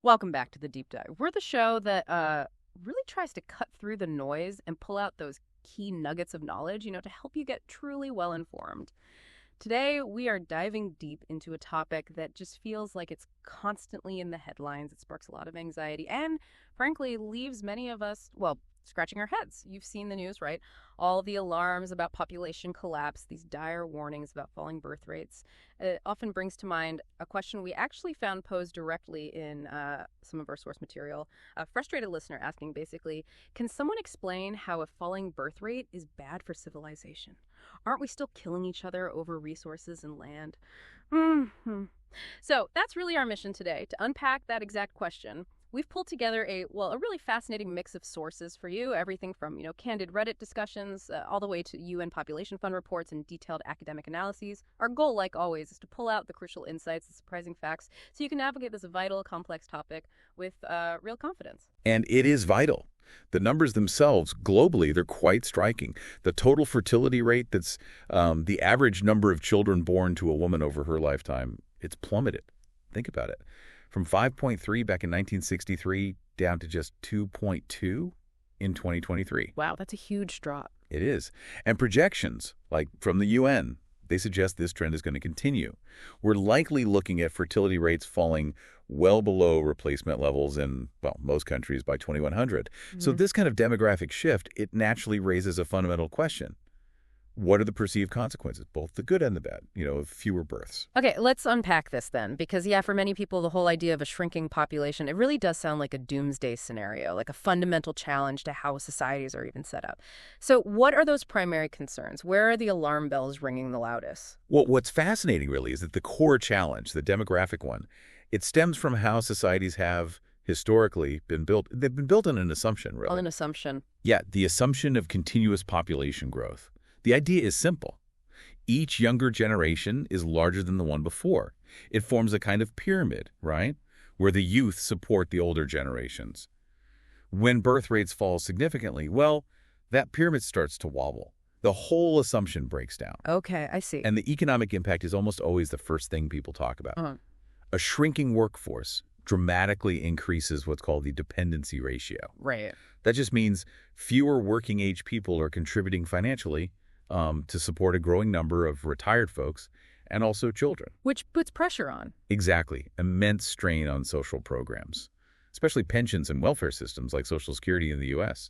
Welcome back to the Deep Dive. We're the show that really tries to cut through the noise and pull out those key nuggets of knowledge, to help you get truly well informed. Today, we are diving deep into a topic that just feels like it's constantly in the headlines. It sparks a lot of anxiety and, frankly, leaves many of us, well, scratching our heads. You've seen the news, right? All the alarms about population collapse, these dire warnings about falling birth rates. It often brings to mind a question we actually found posed directly in some of our source material. A frustrated listener asking basically, can someone explain how a falling birth rate is bad for civilization? Aren't we still killing each other over resources and land? So that's really our mission today, to unpack that exact question. We've pulled together a really fascinating mix of sources for you, everything from, candid Reddit discussions all the way to UN Population Fund reports and detailed academic analyses. Our goal, like always, is to pull out the crucial insights, the surprising facts, so you can navigate this vital, complex topic with real confidence. And it is vital. The numbers themselves, globally, they're quite striking. The total fertility rate, that's the average number of children born to a woman over her lifetime, it's plummeted. Think about it. From 5.3 back in 1963 down to just 2.2 in 2023. Wow, that's a huge drop. It is. And projections, like from the UN, they suggest this trend is going to continue. We're likely looking at fertility rates falling well below replacement levels in, most countries by 2100. So this kind of demographic shift, it naturally raises a fundamental question. What are the perceived consequences, both the good and the bad, of fewer births? Okay, let's unpack this then, because for many people, the whole idea of a shrinking population, it really does sound like a doomsday scenario, like a fundamental challenge to how societies are even set up. So what are those primary concerns? Where are the alarm bells ringing the loudest? Well, what's fascinating really is that the core challenge, the demographic one, it stems from how societies have historically been built. They've been built on an assumption, really. On an assumption. Yeah, the assumption of continuous population growth. The idea is simple. Each younger generation is larger than the one before. It forms a kind of pyramid, right, where the youth support the older generations. When birth rates fall significantly, that pyramid starts to wobble. The whole assumption breaks down. Okay, I see. And the economic impact is almost always the first thing people talk about. A shrinking workforce dramatically increases what's called the dependency ratio. Right. That just means fewer working-age people are contributing financially to support a growing number of retired folks and also children. Which puts pressure on. Exactly. Immense strain on social programs, especially pensions and welfare systems like Social Security in the U.S.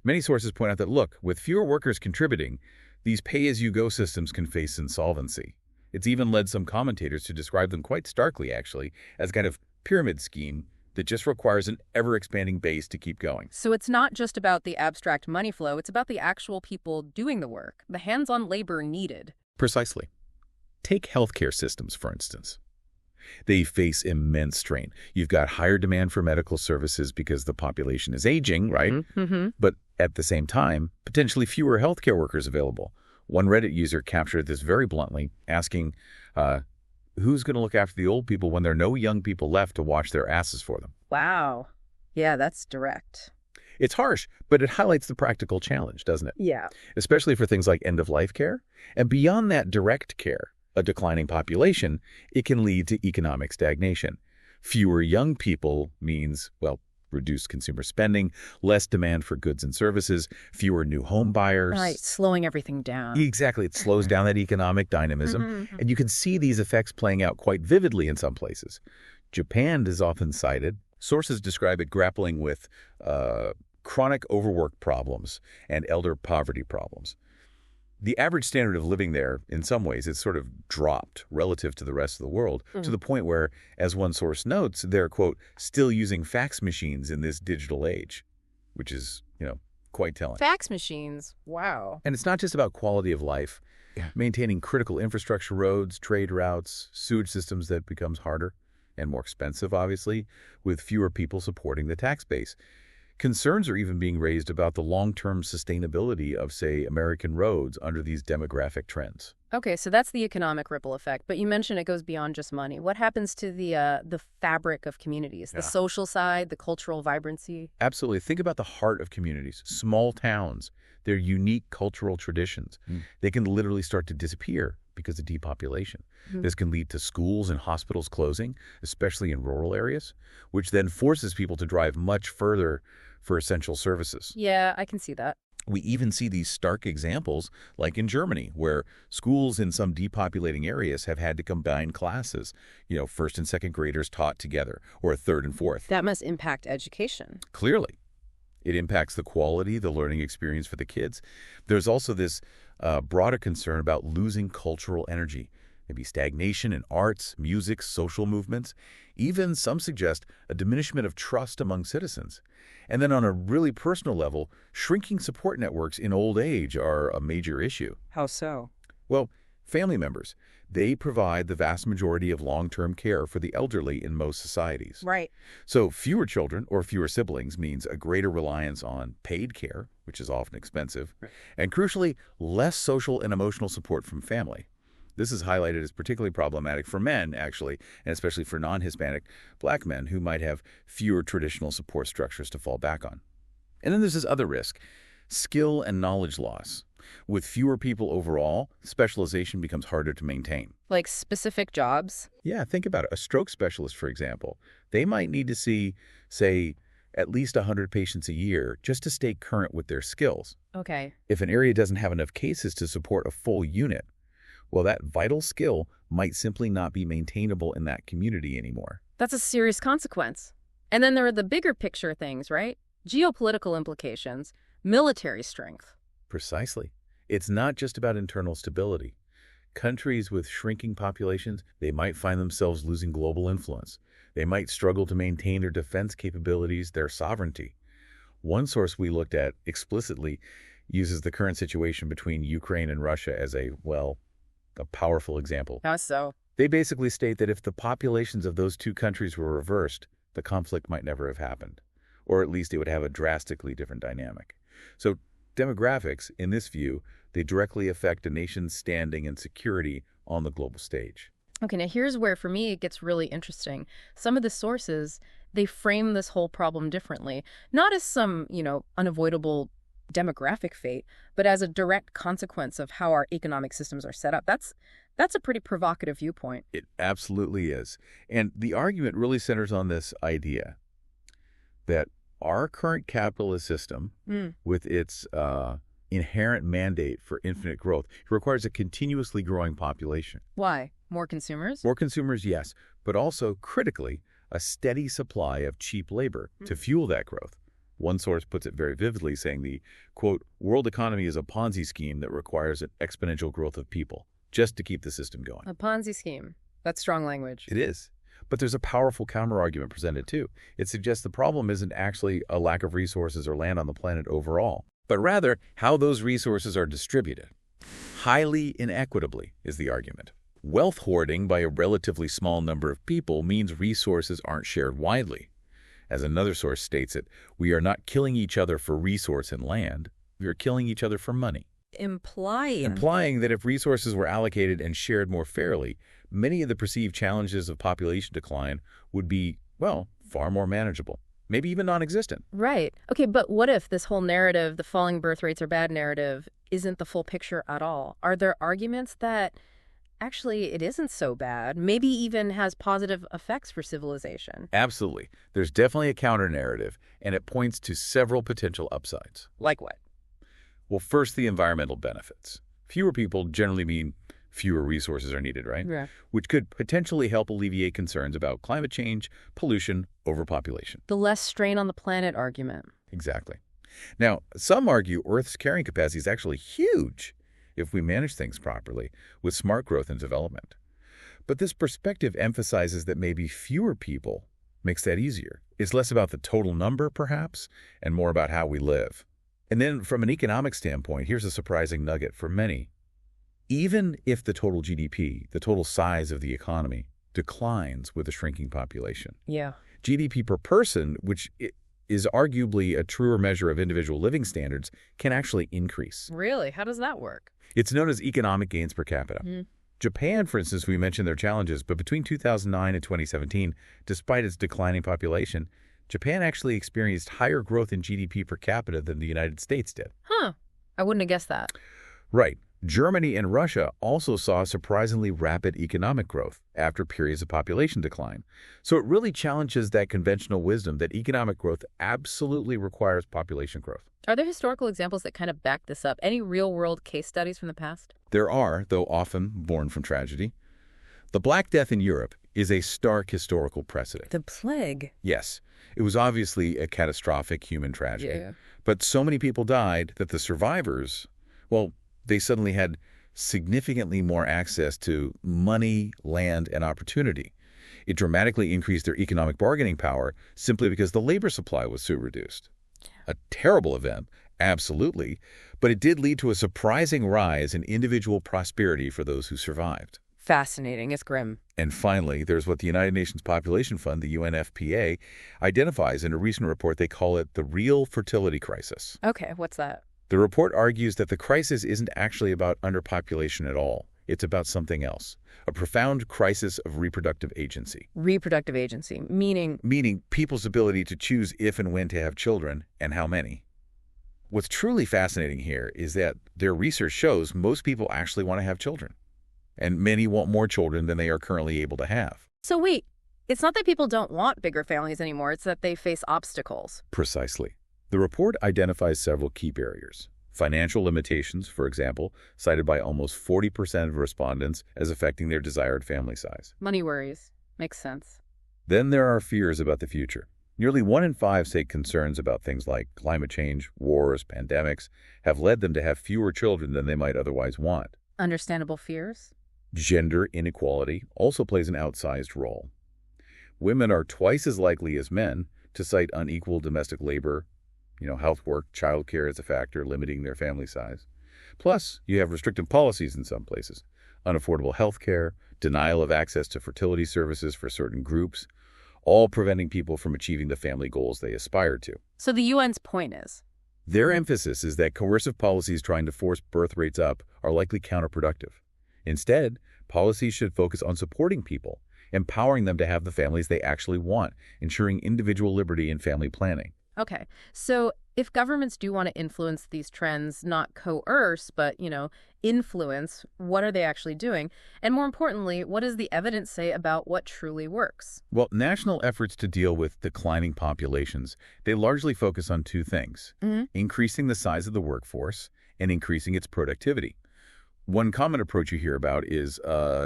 Many sources point out that, look, with fewer workers contributing, these pay-as-you-go systems can face insolvency. It's even led some commentators to describe them quite starkly, actually, as kind of pyramid scheme that just requires an ever-expanding base to keep going. So it's not just about the abstract money flow, it's about the actual people doing the work, the hands-on labor needed. Precisely. Take healthcare systems, for instance. They face immense strain. You've got higher demand for medical services because the population is aging, right? But at the same time, potentially fewer healthcare workers available. One Reddit user captured this very bluntly, asking, who's going to look after the old people when there are no young people left to wash their asses for them? Wow. Yeah, that's direct. It's harsh, but it highlights the practical challenge, doesn't it? Yeah. Especially for things like end-of-life care. And beyond that direct care, a declining population, it can lead to economic stagnation. Fewer young people means, reduced consumer spending, less demand for goods and services, fewer new home buyers. Right, slowing everything down. Exactly. It slows down that economic dynamism. And you can see these effects playing out quite vividly in some places. Japan is often cited. Sources describe it grappling with chronic overwork problems and elder poverty problems. The average standard of living there, in some ways, is sort of dropped relative to the rest of the world, to the point where, as one source notes, they're, quote, still using fax machines in this digital age, which is, quite telling. Fax machines? Wow. And it's not just about quality of life. Maintaining critical infrastructure, roads, trade routes, sewage systems, that becomes harder and more expensive, obviously, with fewer people supporting the tax base. Concerns are even being raised about the long-term sustainability of, say, American roads under these demographic trends. Okay, so that's the economic ripple effect, but you mentioned it goes beyond just money. What happens to the fabric of communities, the social side, the cultural vibrancy? Absolutely. Think about the heart of communities, small towns, their unique cultural traditions. They can literally start to disappear because of depopulation. Mhm. This can lead to schools and hospitals closing, especially in rural areas, which then forces people to drive much further for essential services. Yeah, I can see that. We even see these stark examples, like in Germany, where schools in some depopulating areas have had to combine classes, first and second graders taught together, or third and fourth. That must impact education. Clearly, it impacts the quality, the learning experience for the kids. There's also this broader concern about losing cultural energy, maybe stagnation in arts, music, social movements. Even some suggest a diminishment of trust among citizens. And then on a really personal level, shrinking support networks in old age are a major issue. How so? Well, family members, they provide the vast majority of long-term care for the elderly in most societies. Right. So fewer children or fewer siblings means a greater reliance on paid care, which is often expensive, and crucially, less social and emotional support from family. This is highlighted as particularly problematic for men, actually, and especially for non-Hispanic Black men who might have fewer traditional support structures to fall back on. And then there's this other risk, skill and knowledge loss. With fewer people overall, specialization becomes harder to maintain. Like specific jobs? Yeah, think about it. A stroke specialist, for example, they might need to see, say, at least 100 patients a year just to stay current with their skills. Okay. If an area doesn't have enough cases to support a full unit, well, that vital skill might simply not be maintainable in that community anymore. That's a serious consequence. And then there are the bigger picture things, right? Geopolitical implications, military strength. Precisely. It's not just about internal stability. Countries with shrinking populations, they might find themselves losing global influence. They might struggle to maintain their defense capabilities, their sovereignty. One source we looked at explicitly uses the current situation between Ukraine and Russia as a powerful example. How so? They basically state that if the populations of those two countries were reversed, the conflict might never have happened, or at least it would have a drastically different dynamic. So demographics, in this view, they directly affect a nation's standing and security on the global stage. Okay, now here's where, for me, it gets really interesting. Some of the sources, they frame this whole problem differently, not as some, unavoidable demographic fate, but as a direct consequence of how our economic systems are set up. That's a pretty provocative viewpoint. It absolutely is. And the argument really centers on this idea that our current capitalist system, with its inherent mandate for infinite growth, requires a continuously growing population. Why? More consumers? More consumers, yes, but also, critically, a steady supply of cheap labor to fuel that growth. One source puts it very vividly, saying the, quote, world economy is a Ponzi scheme that requires an exponential growth of people just to keep the system going. A Ponzi scheme. That's strong language. It is. But there's a powerful counterargument presented, too. It suggests the problem isn't actually a lack of resources or land on the planet overall, but rather how those resources are distributed. Highly inequitably is the argument. Wealth hoarding by a relatively small number of people means resources aren't shared widely. As another source states it, we are not killing each other for resource and land, we are killing each other for money. Implying that if resources were allocated and shared more fairly, many of the perceived challenges of population decline would be, far more manageable, maybe even non-existent. Right. Okay, but what if this whole narrative, the falling birth rates are bad narrative, isn't the full picture at all? Are there arguments that actually it isn't so bad, maybe even has positive effects for civilization? Absolutely. There's definitely a counter-narrative, and it points to several potential upsides. Like what? Well, first, the environmental benefits. Fewer people generally mean fewer resources are needed, right? Yeah. Which could potentially help alleviate concerns about climate change, pollution, overpopulation. The less strain on the planet argument. Exactly. Now, some argue Earth's carrying capacity is actually huge if we manage things properly with smart growth and development. But this perspective emphasizes that maybe fewer people makes that easier. It's less about the total number, perhaps, and more about how we live. And then from an economic standpoint, here's a surprising nugget for many. Even if the total GDP, the total size of the economy, declines with a shrinking population, GDP per person, which is arguably a truer measure of individual living standards, can actually increase. Really? How does that work? It's known as economic gains per capita. Japan, for instance, we mentioned their challenges, but between 2009 and 2017, despite its declining population, Japan actually experienced higher growth in GDP per capita than the United States did. I wouldn't have guessed that. Right. Germany and Russia also saw surprisingly rapid economic growth after periods of population decline. So it really challenges that conventional wisdom that economic growth absolutely requires population growth. Are there historical examples that kind of back this up? Any real-world case studies from the past? There are, though often born from tragedy. The Black Death in Europe is a stark historical precedent. The plague. Yes, it was obviously a catastrophic human tragedy. Yeah. But so many people died that the survivors, well, they suddenly had significantly more access to money, land, and opportunity. It dramatically increased their economic bargaining power simply because the labor supply was so reduced. A terrible event, absolutely, but it did lead to a surprising rise in individual prosperity for those who survived. Fascinating. It's grim. And finally, there's what the United Nations Population Fund, the UNFPA, identifies in a recent report. They call it the real fertility crisis. Okay, what's that? The report argues that the crisis isn't actually about underpopulation at all. It's about something else, a profound crisis of reproductive agency. Reproductive agency, meaning? Meaning people's ability to choose if and when to have children and how many. What's truly fascinating here is that their research shows most people actually want to have children, and many want more children than they are currently able to have. So wait, it's not that people don't want bigger families anymore, it's that they face obstacles. Precisely. The report identifies several key barriers. Financial limitations, for example, cited by almost 40% of respondents as affecting their desired family size. Money worries. Makes sense. Then there are fears about the future. Nearly 1 in 5 say concerns about things like climate change, wars, pandemics have led them to have fewer children than they might otherwise want. Understandable fears? Gender inequality also plays an outsized role. Women are twice as likely as men to cite unequal domestic labor, health work, childcare as a factor limiting their family size. Plus, you have restrictive policies in some places, unaffordable health care, denial of access to fertility services for certain groups, all preventing people from achieving the family goals they aspire to. So the UN's point is? Their emphasis is that coercive policies trying to force birth rates up are likely counterproductive. Instead, policies should focus on supporting people, empowering them to have the families they actually want, ensuring individual liberty in family planning. Okay, so if governments do want to influence these trends, not coerce, but, influence, what are they actually doing? And more importantly, what does the evidence say about what truly works? Well, national efforts to deal with declining populations, they largely focus on two things, increasing the size of the workforce and increasing its productivity. One common approach you hear about is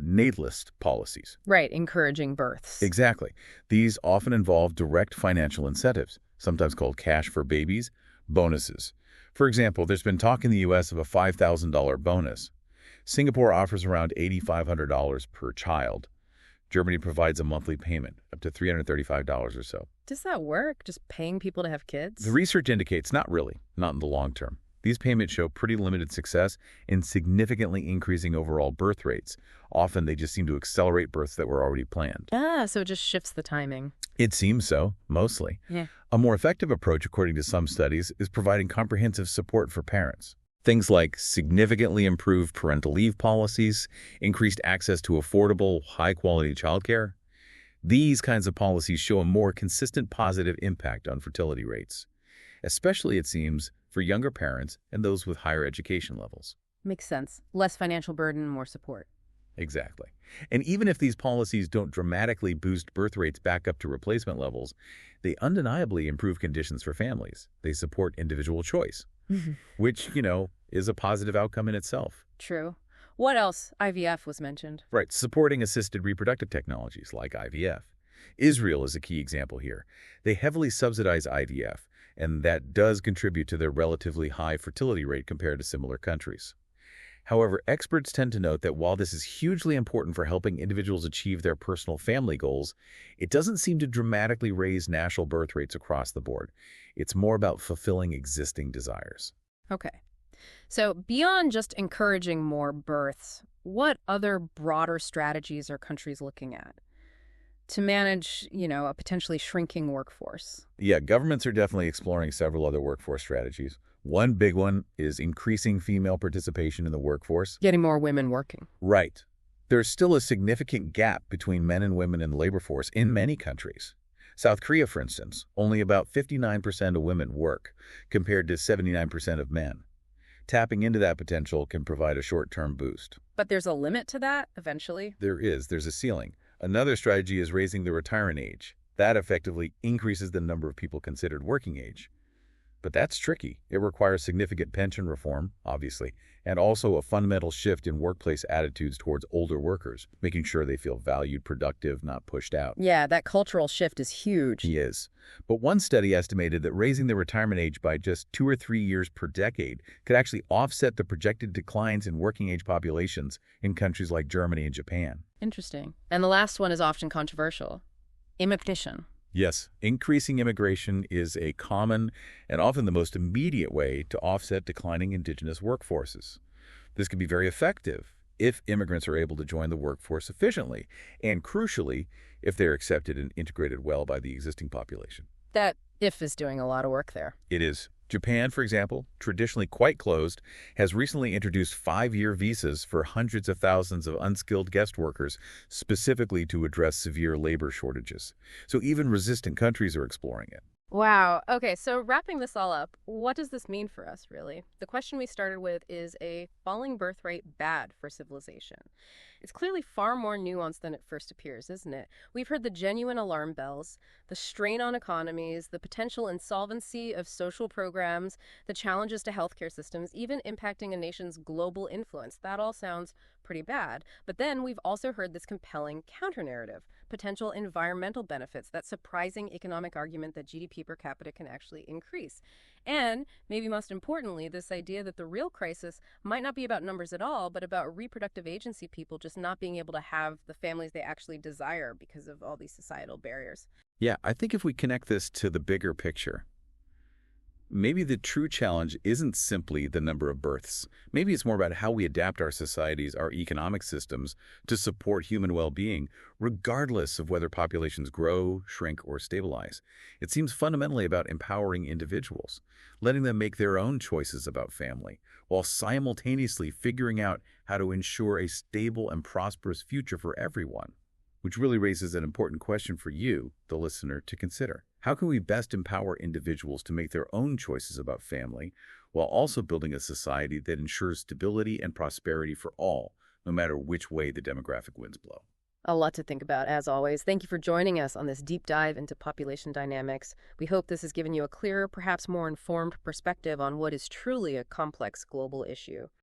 natalist policies. Right, encouraging births. Exactly. These often involve direct financial incentives, sometimes called cash for babies, bonuses. For example, there's been talk in the U.S. of a $5,000 bonus. Singapore offers around $8,500 per child. Germany provides a monthly payment, up to $335 or so. Does that work, just paying people to have kids? The research indicates not really, not in the long term. These payments show pretty limited success in significantly increasing overall birth rates. Often they just seem to accelerate births that were already planned. So it just shifts the timing. It seems so, mostly. Yeah. A more effective approach, according to some studies, is providing comprehensive support for parents. Things like significantly improved parental leave policies, increased access to affordable, high-quality childcare. These kinds of policies show a more consistent positive impact on fertility rates, especially, it seems, for younger parents and those with higher education levels. Makes sense. Less financial burden, more support. Exactly. And even if these policies don't dramatically boost birth rates back up to replacement levels, they undeniably improve conditions for families. They support individual choice, which, is a positive outcome in itself. True. What else? IVF was mentioned. Right. Supporting assisted reproductive technologies like IVF. Israel is a key example here. They heavily subsidize IVF, and that does contribute to their relatively high fertility rate compared to similar countries. However, experts tend to note that while this is hugely important for helping individuals achieve their personal family goals, it doesn't seem to dramatically raise national birth rates across the board. It's more about fulfilling existing desires. Okay. So beyond just encouraging more births, what other broader strategies are countries looking at to manage, a potentially shrinking workforce? Yeah, governments are definitely exploring several other workforce strategies. One big one is increasing female participation in the workforce. Getting more women working. Right. There's still a significant gap between men and women in the labor force in many countries. South Korea, for instance, only about 59% of women work, compared to 79% of men. Tapping into that potential can provide a short-term boost. But there's a limit to that eventually? There's a ceiling. Another strategy is raising the retirement age. That effectively increases the number of people considered working age. But that's tricky. It requires significant pension reform, obviously, and also a fundamental shift in workplace attitudes towards older workers, making sure they feel valued, productive, not pushed out. Yeah, that cultural shift is huge. He is. But one study estimated that raising the retirement age by just 2 or 3 years per decade could actually offset the projected declines in working age populations in countries like Germany and Japan. Interesting. And the last one is often controversial. Immigration. Yes, increasing immigration is a common and often the most immediate way to offset declining indigenous workforces. This can be very effective if immigrants are able to join the workforce efficiently, and crucially, if they're accepted and integrated well by the existing population. That if is doing a lot of work there. It is. Japan, for example, traditionally quite closed, has recently introduced 5-year visas for hundreds of thousands of unskilled guest workers, specifically to address severe labor shortages. So even resistant countries are exploring it. Wow. Okay, so wrapping this all up, what does this mean for us, really? The question we started with is a falling birth rate bad for civilization? It's clearly far more nuanced than it first appears, isn't it? We've heard the genuine alarm bells, the strain on economies, the potential insolvency of social programs, the challenges to healthcare systems, even impacting a nation's global influence. That all sounds pretty bad. But then we've also heard this compelling counter-narrative, potential environmental benefits, that surprising economic argument that GDP per capita can actually increase. And, maybe most importantly, this idea that the real crisis might not be about numbers at all, but about reproductive agency people just not being able to have the families they actually desire because of all these societal barriers. Yeah, I think if we connect this to the bigger picture, maybe the true challenge isn't simply the number of births. Maybe it's more about how we adapt our societies, our economic systems, to support human well-being, regardless of whether populations grow, shrink, or stabilize. It seems fundamentally about empowering individuals, letting them make their own choices about family, while simultaneously figuring out how to ensure a stable and prosperous future for everyone. Which really raises an important question for you, the listener, to consider. How can we best empower individuals to make their own choices about family, while also building a society that ensures stability and prosperity for all, no matter which way the demographic winds blow? A lot to think about, as always. Thank you for joining us on this deep dive into population dynamics. We hope this has given you a clearer, perhaps more informed perspective on what is truly a complex global issue.